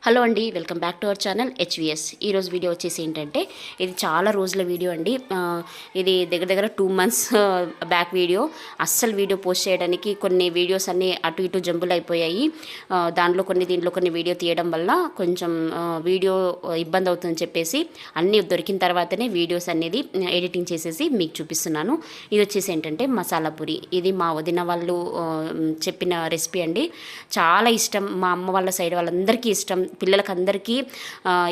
Hello అండి, welcome back to our channel HVS. ఈరోజు video వచ్చేసి ఏంటంటే, ఇది చాలా రోజుల వీడియో అండి. ఇది దగ్గర దగ్గర 2 months బ్యాక్ వీడియో. అస్సలు వీడియో పోస్ట్ చేయడానికి కొన్ని వీడియోస్ అన్నీ అటు ఇటు జంబులు అయిపోయాయి. దాంట్లో కొన్ని దీంట్లో కొన్ని వీడియో తీయడం వల్ల కొంచెం వీడియో ఇబ్బంది అవుతుందని చెప్పేసి అన్నీ దొరికిన తర్వాతనే వీడియోస్ అనేది ఎడిటింగ్ చేసేసి మీకు చూపిస్తున్నాను. ఇది వచ్చేసి ఏంటంటే మసాలా పూరి. ఇది మా వదిన వాళ్ళు చెప్పిన రెసిపీ అండి. చాలా ఇష్టం, మా అమ్మ వాళ్ళ సైడ్ వాళ్ళందరికీ ఇష్టం. పిల్లలకి అందరికీ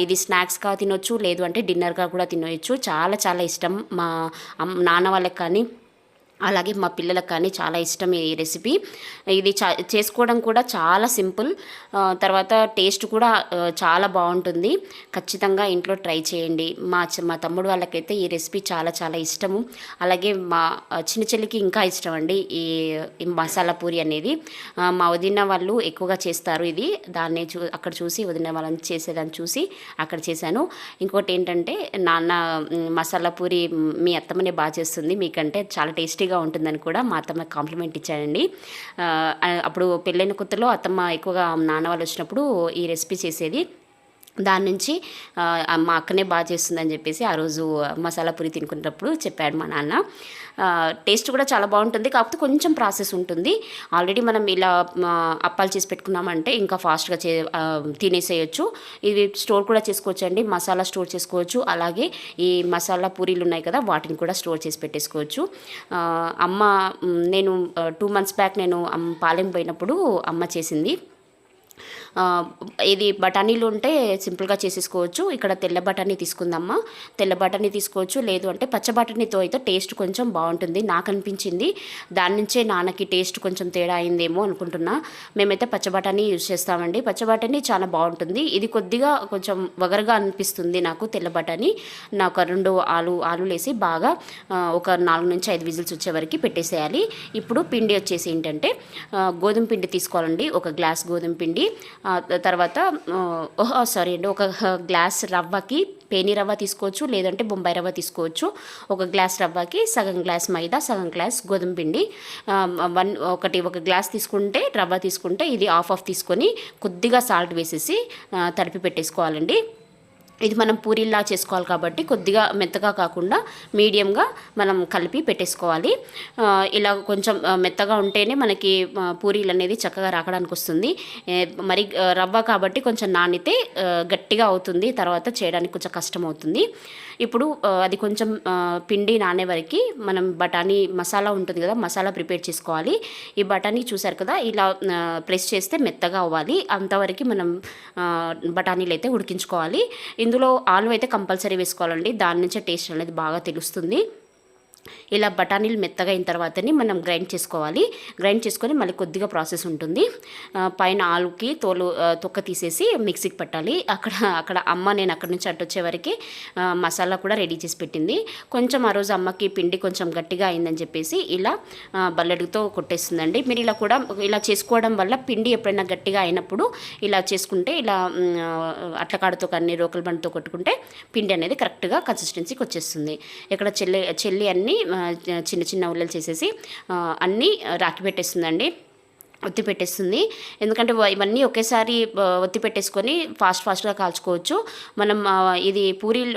ఇది స్నాక్స్గా తినొచ్చు, లేదు అంటే డిన్నర్గా కూడా తినవచ్చు. చాలా చాలా ఇష్టం మా నాన్న వాళ్ళకి కానీ అలాగే మా పిల్లలకు కానీ చాలా ఇష్టం ఈ రెసిపీ. ఇది చేసుకోవడం కూడా చాలా సింపుల్, తర్వాత టేస్ట్ కూడా చాలా బాగుంటుంది. ఖచ్చితంగా ఇంట్లో ట్రై చేయండి. మా తమ్ముడు వాళ్ళకైతే ఈ రెసిపీ చాలా చాలా ఇష్టము. అలాగే మా చిన్న చెల్లికి ఇంకా ఇష్టం అండి ఈ మసాలా పూరి అనేది. మా వదిన వాళ్ళు ఎక్కువగా చేస్తారు ఇది. దాన్ని అక్కడ చూసి వదిన వాళ్ళని చేసేదాన్ని చూసి అక్కడ చేశాను. ఇంకోటి ఏంటంటే, నాన్న మసాలా పూరి మీ అత్తమ్మనే బాగా చేస్తుంది, మీకంటే చాలా టేస్టీ ఉంటుందని కూడా మా అత్తమ్మ కాంప్లిమెంట్ ఇచ్చాడండి. అప్పుడు పెళ్ళైన కొత్తలో అత్తమ్మ ఎక్కువగా నాన్న వాళ్ళు వచ్చినప్పుడు ఈ రెసిపీ చేసేది. దాని నుంచి మా అక్కనే బాగా చేస్తుందని చెప్పేసి ఆ రోజు మసాలా పూరి తినుకున్నప్పుడు చెప్పాడు మా నాన్న. టేస్ట్ కూడా చాలా బాగుంటుంది, కాకపోతే కొంచెం ప్రాసెస్ ఉంటుంది. ఆల్రెడీ మనం ఇలా అప్పాలు చేసి పెట్టుకున్నామంటే ఇంకా ఫాస్ట్గా తినేసేయచ్చు. ఇవి స్టోర్ కూడా చేసుకోవచ్చు అండి, మసాలా స్టోర్ చేసుకోవచ్చు. అలాగే ఈ మసాలా పూరీలు ఉన్నాయి కదా, వాటిని కూడా స్టోర్ చేసి పెట్టేసుకోవచ్చు. నేను 2 months బ్యాక్ నేను పాలెం పోయినప్పుడు అమ్మ చేసింది. ఇది బఠానీలు ఉంటే సింపుల్గా చేసేసుకోవచ్చు. ఇక్కడ తెల్ల బఠానీ తీసుకుందమ్మా, తెల్ల బఠానీ తీసుకోవచ్చు, లేదు అంటే పచ్చ బఠానీతో అయితే టేస్ట్ కొంచెం బాగుంటుంది నాకు అనిపించింది. దాని నుంచే నాన్నకి టేస్ట్ కొంచెం తేడా అయిందేమో అనుకుంటున్నా. మేమైతే పచ్చ బఠానీ యూజ్ చేస్తామండి. పచ్చ బఠానీ చాలా బాగుంటుంది. ఇది కొద్దిగా కొంచెం వగరగా అనిపిస్తుంది నాకు. తెల్ల బఠానీ నాకు 2 ఆలు వేసి బాగా ఒక 4 నుంచి 5 విజిల్స్ వచ్చే వరకు పెట్టేసేయాలి. ఇప్పుడు పిండి వచ్చేసి ఏంటంటే, గోధుమ పిండి తీసుకోవాలండి. 1 గ్లాస్ గోధుమ పిండి, తర్వాత ఒక గ్లాస్ రవ్వకి పేని రవ్వ తీసుకోవచ్చు, లేదంటే బొంబాయి రవ్వ తీసుకోవచ్చు. 1 గ్లాస్ రవ్వకి సగం గ్లాస్ మైదా, సగం గ్లాస్ గోధుమ పిండి. ఒక గ్లాస్ తీసుకుంటే రవ్వ తీసుకుంటే ఇది హాఫ్ తీసుకొని కొద్దిగా సాల్ట్ వేసేసి తడిపి పెట్టేసుకోవాలండి. ఇది మనం పూరీలా చేసుకోవాలి కాబట్టి కొద్దిగా మెత్తగా కాకుండా మీడియంగా మనం కలిపి పెట్టేసుకోవాలి. ఇలా కొంచెం మెత్తగా ఉంటేనే మనకి పూరీలు అనేది చక్కగా రాకడానికి వస్తుంది. మరి రవ్వ కాబట్టి కొంచెం నానితే గట్టిగా అవుతుంది, తర్వాత చేయడానికి కొంచెం కష్టం అవుతుంది. ఇప్పుడు అది కొంచెం పిండి నానే వరకు మనం బఠానీ మసాలా ఉంటుంది కదా, మసాలా ప్రిపేర్ చేసుకోవాలి. ఈ బఠానీ చూసారు కదా, ఇలా ప్రెస్ చేస్తే మెత్తగా అవ్వాలి. అంతవరకు మనం బఠానీలు అయితే ఉడికించుకోవాలి. ఇందులో ఆలు అయితే కంపల్సరీ వేసుకోవాలండి, దాని నుంచే టేస్ట్ అనేది బాగా తెలుస్తుంది. ఇలా బఠానీలు మెత్తగా అయిన తర్వాతని మనం గ్రైండ్ చేసుకోవాలి. గ్రైండ్ చేసుకొని మళ్ళీ కొద్దిగా ప్రాసెస్ ఉంటుంది. పైన ఆలుకి తొక్క తీసేసి మిక్సీకి పెట్టాలి. అక్కడ అమ్మ నేను అక్కడి నుంచి వచ్చే వరకు మసాలా కూడా రెడీ చేసి పెట్టింది. కొంచెం ఆ రోజు అమ్మకి పిండి కొంచెం గట్టిగా అయిందని చెప్పేసి ఇలా బల్లెడుతో కొట్టేస్తుందండి. మీరు ఇలా చేసుకోవడం వల్ల పిండి ఎప్పుడైనా గట్టిగా అయినప్పుడు ఇలా చేసుకుంటే, ఇలా అట్లకాడతో కానీ రోకల్ బండితో కొట్టుకుంటే పిండి అనేది కరెక్ట్గా కన్సిస్టెన్సీకి వచ్చేస్తుంది. ఇక్కడ చెల్లి అన్నీ చిన్న చిన్న ఉల్లలు చేసేసి అన్నీ రాకి పెట్టేస్తుందండి, ఒత్తి పెట్టేస్తుంది. ఎందుకంటే ఇవన్నీ ఒకేసారి ఒత్తి పెట్టేసుకొని ఫాస్ట్గా కాల్చుకోవచ్చు. మనం ఇది పూరీలు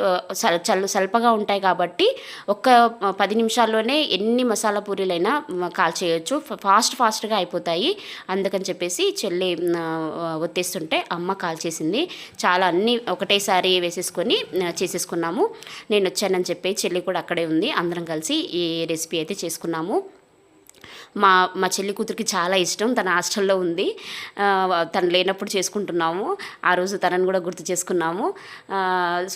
స్వల్పగా ఉంటాయి కాబట్టి 10 నిమిషాల్లోనే ఎన్ని మసాలా పూరీలైనా కాల్చేయచ్చు, ఫాస్ట్గా అయిపోతాయి. అందుకని చెప్పేసి చెల్లి ఒత్తేస్తుంటే అమ్మ కాల్చేసింది. చాలా అన్నీ ఒకటేసారి వేసేసుకొని చేసేసుకున్నాము. నేను వచ్చానని చెప్పి చెల్లి కూడా అక్కడే ఉంది. అందరం కలిసి ఈ రెసిపీ అయితే చేసుకున్నాము. మా చెల్లి కూతురికి చాలా ఇష్టం, తన హాస్టల్లో ఉంది. తను లేనప్పుడు చేసుకుంటున్నాము. ఆ రోజు తనని కూడా గుర్తు చేసుకున్నాము.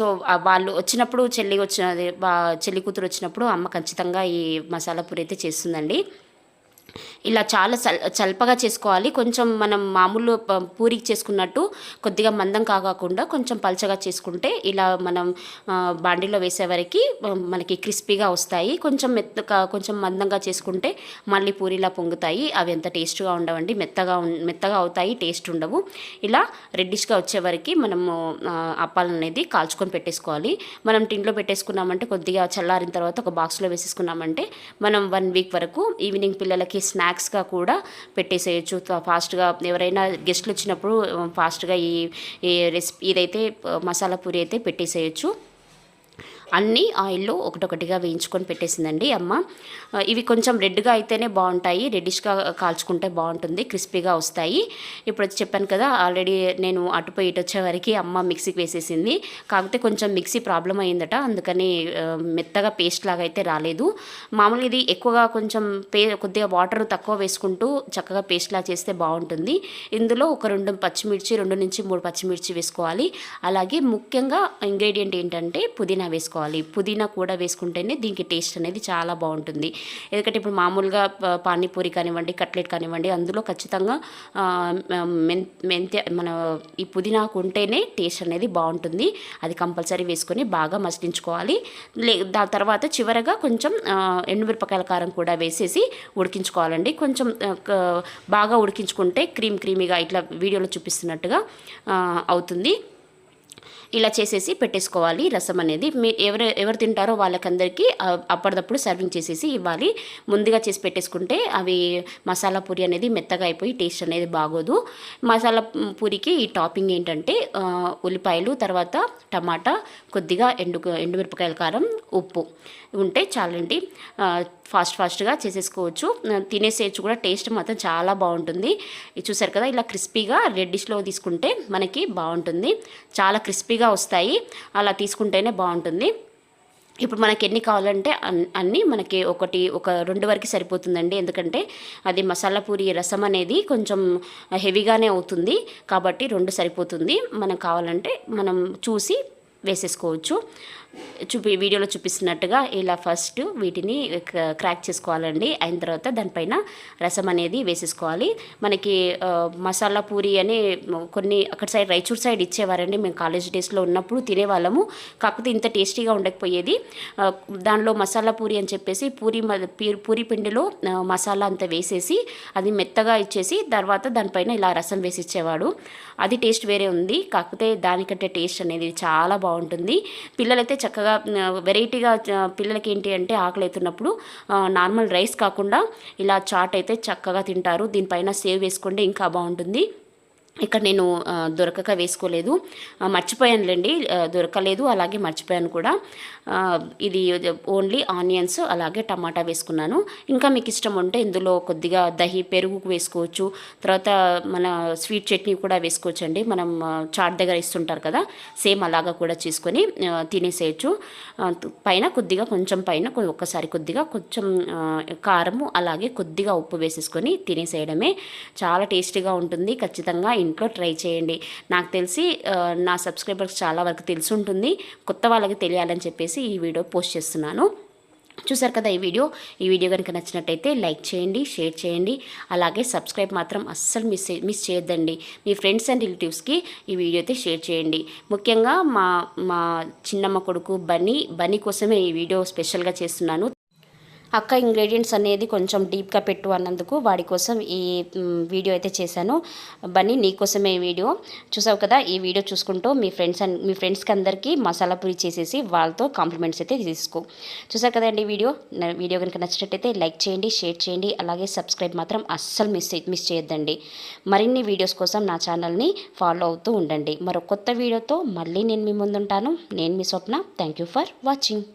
సో వాళ్ళు వచ్చినప్పుడు చెల్లి కూతురు వచ్చినప్పుడు అమ్మ ఖచ్చితంగా ఈ మసాలా పూరి అయితే చేస్తుందండి. ఇలా చాలా చల్పగా చేసుకోవాలి. కొంచెం మనం మామూలు పూరికి చేసుకున్నట్టు కొద్దిగా మందం కాకుండా కొంచెం పల్చగా చేసుకుంటే ఇలా మనం బాండీలో వేసేవరకు మనకి క్రిస్పీగా వస్తాయి. కొంచెం మందంగా చేసుకుంటే మళ్ళీ పూరిలా పొంగుతాయి. అవి ఎంత టేస్ట్గా ఉండవండి, మెత్తగా అవుతాయి, టేస్ట్ ఉండవు. ఇలా రెడ్డిష్గా వచ్చేవరకు మనము అప్పాలు అనేది కాల్చుకొని పెట్టేసుకోవాలి. మనం టిన్లో పెట్టేసుకున్నామంటే, కొద్దిగా చల్లారిన తర్వాత ఒక బాక్స్లో వేసేసుకున్నామంటే మనం 1 వీక్ వరకు ఈవినింగ్ పిల్లలకి మనకి స్నాక్స్గా కూడా పెట్టేసేయచ్చు ఫాస్ట్గా. ఎవరైనా గెస్ట్లు వచ్చినప్పుడు ఫాస్ట్గా ఈ రెసిపీ ఇదైతే మసాలా పూరి అయితే పెట్టేసేయచ్చు. అన్నీ ఆయిల్లో ఒకటొకటిగా వేయించుకొని పెట్టేసిందండి అమ్మ. ఇవి కొంచెం రెడ్గా అయితేనే బాగుంటాయి, రెడ్డిష్గా కాల్చుకుంటే బాగుంటుంది, క్రిస్పీగా వస్తాయి. ఇప్పుడు చెప్పాను కదా, ఆల్రెడీ నేను అటుపోయి ఇటు వచ్చే వరకు అమ్మ మిక్సీకి వేసేసింది. కాకపోతే కొంచెం మిక్సీ ప్రాబ్లం అయ్యిందట, అందుకని మెత్తగా పేస్ట్ లాగా అయితే రాలేదు. మామూలుగా ఇది ఎక్కువగా కొంచెం కొద్దిగా వాటర్ తక్కువ వేసుకుంటూ చక్కగా పేస్ట్లా చేస్తే బాగుంటుంది. ఇందులో ఒక 2 పచ్చిమిర్చి, 2 నుంచి 3 పచ్చిమిర్చి వేసుకోవాలి. అలాగే ముఖ్యంగా ఇంగ్రీడియంట్ ఏంటంటే పుదీనా వేసుకోవాలి. పుదీనా కూడా వేసుకుంటేనే దీనికి టేస్ట్ అనేది చాలా బాగుంటుంది. ఎందుకంటే ఇప్పుడు మామూలుగా పానీపూరి కానివ్వండి, కట్లెట్ కానివ్వండి, అందులో ఖచ్చితంగా మెంతి మన ఈ పుదీనాకు ఉంటేనే టేస్ట్ అనేది బాగుంటుంది. అది కంపల్సరీ వేసుకొని బాగా మసిలించుకోవాలి. దాని తర్వాత చివరగా కొంచెం ఎండుమిరపకాయల కారం కూడా వేసేసి ఉడికించుకోవాలండి. కొంచెం బాగా ఉడికించుకుంటే క్రీమీగా ఇట్లా వీడియోలో చూపిస్తున్నట్టుగా అవుతుంది. ఇలా చేసేసి పెట్టేసుకోవాలి. రసం అనేది ఎవరు తింటారో వాళ్ళకందరికీ అప్పటిదప్పుడు సర్వింగ్ చేసేసి ఇవ్వాలి. ముందుగా చేసి పెట్టేసుకుంటే అవి మసాలా పూరి అనేది మెత్తగా అయిపోయి టేస్ట్ అనేది బాగోదు. మసాలా పూరికి ఈ టాపింగ్ ఏంటంటే ఉల్లిపాయలు, తర్వాత టమాటా, కొద్దిగా ఎండుమిరపకాయల కారం, ఉప్పు ఉంటే చాలండి. ఫాస్ట్గా చేసేసుకోవచ్చు, తినేసేయచ్చు కూడా. టేస్ట్ మాత్రం చాలా బాగుంటుంది. చూసారు కదా, ఇలా క్రిస్పీగా రెడ్డిష్లో తీసుకుంటే మనకి బాగుంటుంది. చాలా క్రిస్పీగా వస్తాయి, అలా తీసుకుంటేనే బాగుంటుంది. ఇప్పుడు మనకి ఎన్ని కావాలంటే అన్నీ మనకి ఒక 2 వరకు సరిపోతుందండి. ఎందుకంటే అది మసాలా పూరి రసం అనేది కొంచెం హెవీగానే అవుతుంది కాబట్టి 2 సరిపోతుంది. మనకు కావాలంటే మనం చూసి వేసేసుకోవచ్చు. వీడియోలో చూపిస్తున్నట్టుగా ఇలా ఫస్ట్ వీటిని క్రాక్ చేసుకోవాలండి. అయిన తర్వాత దానిపైన రసం అనేది వేసేసుకోవాలి. మనకి మసాలా పూరి అని కొన్ని అక్కడ సైడ్ రాయచూర్ సైడ్ ఇచ్చేవారండి. మేము కాలేజ్ డేస్లో ఉన్నప్పుడు తినేవాళ్ళము. కాకపోతే ఇంత టేస్టీగా ఉండకపోయేది. దానిలో మసాలా పూరి అని చెప్పేసి పూరి పిండిలో మసాలా అంతా వేసేసి అది మెత్తగా ఇచ్చేసి తర్వాత దానిపైన ఇలా రసం వేసి ఇచ్చేవాడు. అది టేస్ట్ వేరే ఉంది. కాకపోతే దానికంటే టేస్ట్ అనేది చాలా బాగుంటుంది. పిల్లలైతే చక్కగా వెరైటీగా, పిల్లలకి ఏంటి అంటే ఆకలి అవుతున్నప్పుడు నార్మల్ రైస్ కాకుండా ఇలా చాట్ అయితే చక్కగా తింటారు. దీనిపైన సేవ్ వేసుకుంటే ఇంకా బాగుంటుంది. ఇక్కడ నేను దొరకక వేసుకోలేదు, మర్చిపోయానులేండి, దొరకలేదు, అలాగే మర్చిపోయాను కూడా. ఇది ఓన్లీ ఆనియన్స్ అలాగే టమాటా వేసుకున్నాను. ఇంకా మీకు ఇష్టం ఉంటే ఇందులో కొద్దిగా దహి, పెరుగు వేసుకోవచ్చు. తర్వాత మన స్వీట్ చట్నీ కూడా వేసుకోవచ్చు అండి. మనం చాట్ దగ్గర ఇస్తుంటారు కదా, సేమ్ అలాగా కూడా చేసుకొని తినేసేయచ్చు. కొంచెం పైన ఒక్కసారి కొద్దిగా కొంచెం కారము అలాగే కొద్దిగా ఉప్పు వేసేసుకొని తినేసేయడమే. చాలా టేస్టీగా ఉంటుంది. ఖచ్చితంగా ఇంట్లో ట్రై చేయండి. నాకు తెలిసి నా సబ్స్క్రైబర్స్ చాలా వరకు తెలిసి ఉంటుంది, కొత్త వాళ్ళకి తెలియాలని చెప్పేసి ఈ వీడియో పోస్ట్ చేస్తున్నాను. చూసారు కదా ఈ వీడియో కనుక నచ్చినట్టయితే లైక్ చేయండి, షేర్ చేయండి, అలాగే సబ్స్క్రైబ్ మాత్రం అస్సలు మిస్ చేయొద్దండి. మీ ఫ్రెండ్స్ అండ్ రిలేటివ్స్కి ఈ వీడియో అయితే షేర్ చేయండి. ముఖ్యంగా మా చిన్నమ్మ కొడుకు బన్నీ కోసమే ఈ వీడియో స్పెషల్గా చేస్తున్నాను. అక్క ఇంగ్రీడియంట్స్ అనేది కొంచెం డీప్గా పెట్టు అన్నందుకు వాడి కోసం ఈ వీడియో అయితే చేశాను. బన్నీ నీకోసమే ఈ వీడియో. చూసావు కదా, ఈ వీడియో చూసుకుంటూ మీ ఫ్రెండ్స్కి అందరికీ మసాలా పూరి చేసేసి వాళ్ళతో కాంప్లిమెంట్స్ అయితే తీసుకో. చూసారు కదండి వీడియో కనుక నచ్చినట్టయితే లైక్ చేయండి, షేర్ చేయండి, అలాగే సబ్స్క్రైబ్ మాత్రం అస్సలు మిస్ చేయొద్దండి. మరిన్ని వీడియోస్ కోసం నా ఛానల్ని ఫాలో అవుతూ ఉండండి. మరో కొత్త వీడియోతో మళ్ళీ నేను మీ ముందుంటాను. నేను మీ Swapna. Thank you for watching.